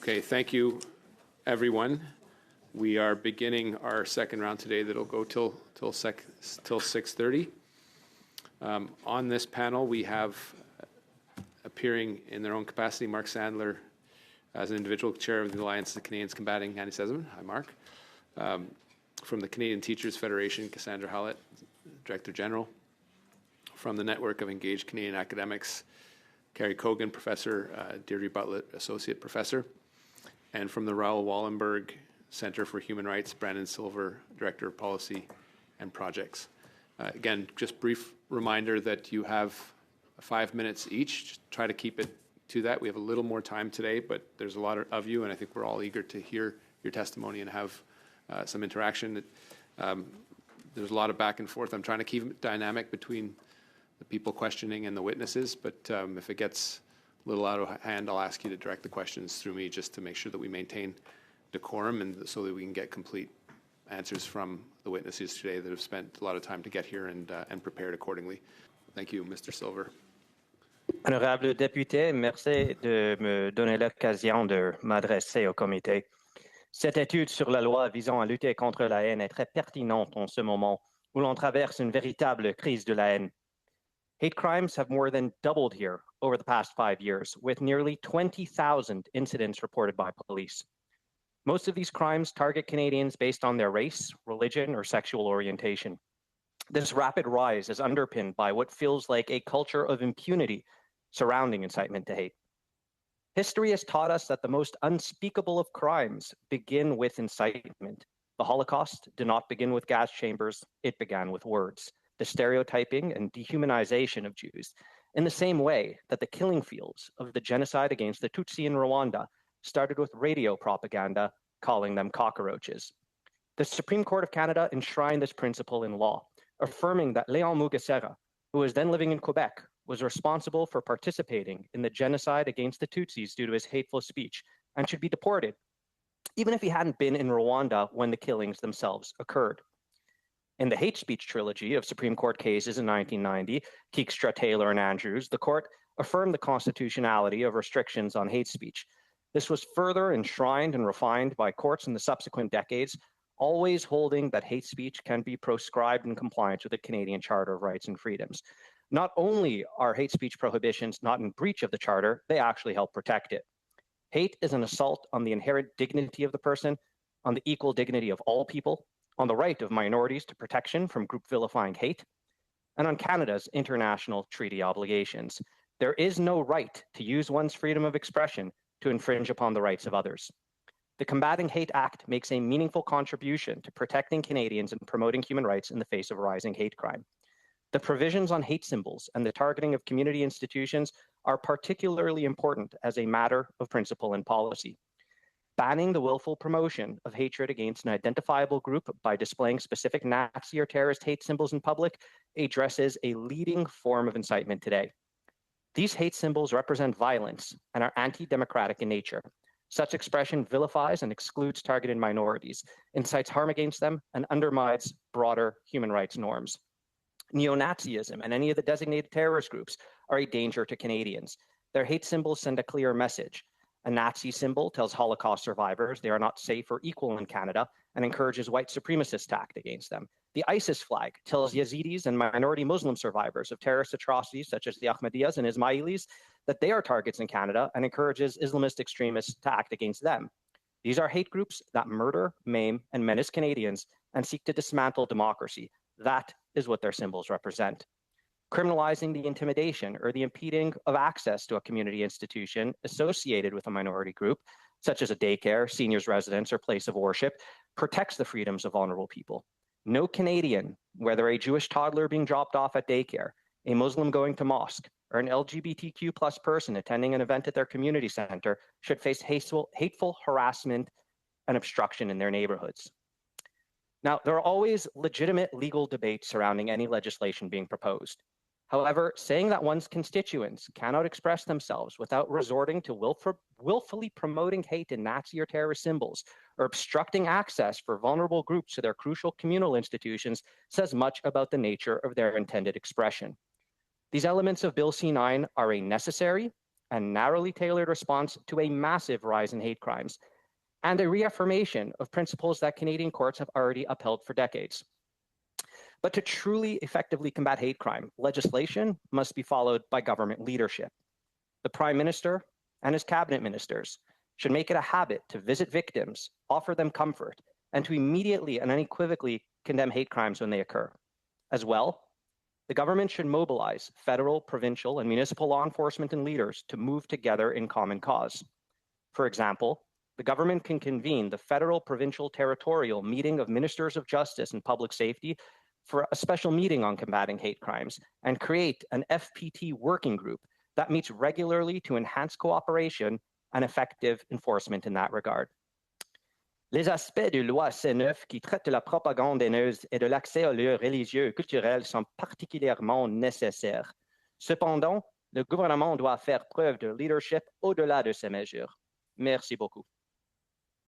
Okay, thank you, everyone. We are beginning our second round today that'll go till 6:30. On this panel, we have appearing in their own capacity, Mark Sandler, as an individual chair of the Alliance of Canadians Combating Anti-Semitism. Hi, Mark. From the Canadian Teachers Federation, Cassandra Hallett, Director General. From the Network of Engaged Canadian Academics, Carrie Cogan, Professor, Deirdre Butler, Associate Professor. And from the Raoul Wallenberg Center for Human Rights, Brandon Silver, Director of Policy and Projects. Again, just brief reminder that you have 5 minutes each. Just try to keep it to that. We have a little more time today, but there's a lot of you, and I think we're all eager to hear your testimony and have some interaction. There's a lot of back and forth. I'm trying to keep it dynamic between the people questioning and the witnesses, but if it gets a little out of hand, I'll ask you to direct the questions through me just to make sure that we maintain decorum and so that we can get complete answers from the witnesses today that have spent a lot of time to get here and prepared accordingly. Thank you, Mr. Silver. Honorable député, merci de me donner l'occasion de m'adresser au comité. Cette étude sur la loi visant à lutter contre la haine est très pertinente en ce moment où l'on traverse une véritable crise de la haine. Hate crimes have more than doubled here over the past 5 years, with nearly 20,000 incidents reported by police. Most of these crimes target Canadians based on their race, religion, or sexual orientation. This rapid rise is underpinned by what feels like a culture of impunity surrounding incitement to hate. History has taught us that the most unspeakable of crimes begin with incitement. The Holocaust did not begin with gas chambers, it began with words. The stereotyping and dehumanization of Jews, in the same way that the killing fields of the genocide against the Tutsi in Rwanda started with radio propaganda calling them cockroaches. The Supreme Court of Canada enshrined this principle in law, affirming that Léon Mugesera, who was then living in Quebec, was responsible for participating in the genocide against the Tutsis due to his hateful speech and should be deported, even if he hadn't been in Rwanda when the killings themselves occurred. In the hate speech trilogy of Supreme Court cases in 1990, Keekstra, Taylor, and Andrews, the court affirmed the constitutionality of restrictions on hate speech. This was further enshrined and refined by courts in the subsequent decades, always holding that hate speech can be proscribed in compliance with the Canadian Charter of Rights and Freedoms. Not only are hate speech prohibitions not in breach of the Charter, they actually help protect it. Hate is an assault on the inherent dignity of the person, on the equal dignity of all people, on the right of minorities to protection from group vilifying hate, and on Canada's international treaty obligations. There is no right to use one's freedom of expression to infringe upon the rights of others. The Combating Hate Act makes a meaningful contribution to protecting Canadians and promoting human rights in the face of rising hate crime. The provisions on hate symbols and the targeting of community institutions are particularly important as a matter of principle and policy. Banning the willful promotion of hatred against an identifiable group by displaying specific Nazi or terrorist hate symbols in public addresses a leading form of incitement today. These hate symbols represent violence and are anti-democratic in nature. Such expression vilifies and excludes targeted minorities, incites harm against them, and undermines broader human rights norms. Neo-Nazism and any of the designated terrorist groups are a danger to Canadians. Their hate symbols send a clear message. A Nazi symbol tells Holocaust survivors they are not safe or equal in Canada and encourages white supremacists to act against them. The ISIS flag tells Yazidis and minority Muslim survivors of terrorist atrocities such as the Ahmadiyyas and Ismailis that they are targets in Canada and encourages Islamist extremists to act against them. These are hate groups that murder, maim, and menace Canadians and seek to dismantle democracy. That is what their symbols represent. Criminalizing the intimidation or the impeding of access to a community institution associated with a minority group, such as a daycare, seniors' residence, or place of worship, protects the freedoms of vulnerable people. No Canadian, whether a Jewish toddler being dropped off at daycare, a Muslim going to mosque, or an LGBTQ plus person attending an event at their community center, should face hateful harassment and obstruction in their neighborhoods. Now, there are always legitimate legal debates surrounding any legislation being proposed. However, saying that one's constituents cannot express themselves without resorting to willfully promoting hate in Nazi or terrorist symbols or obstructing access for vulnerable groups to their crucial communal institutions says much about the nature of their intended expression. These elements of Bill C-9 are a necessary, and narrowly tailored response to a massive rise in hate crimes, and a reaffirmation of principles that Canadian courts have already upheld for decades. But to truly effectively combat hate crime, legislation must be followed by government leadership. The Prime Minister and his cabinet ministers should make it a habit to visit victims, offer them comfort, and to immediately and unequivocally condemn hate crimes when they occur. As well, the government should mobilize federal, provincial, and municipal law enforcement and leaders to move together in common cause. For example, the government can convene the federal, provincial, territorial meeting of ministers of justice and public safety for a special meeting on combating hate crimes and create an FPT working group that meets regularly to enhance cooperation and effective enforcement in that regard. Les aspects de loi C9 qui traitent de la propagande haineuse et de l'accès aux lieux religieux et culturels sont particulièrement nécessaires. Cependant, le gouvernement doit faire preuve de leadership au-delà de ces mesures. Merci beaucoup.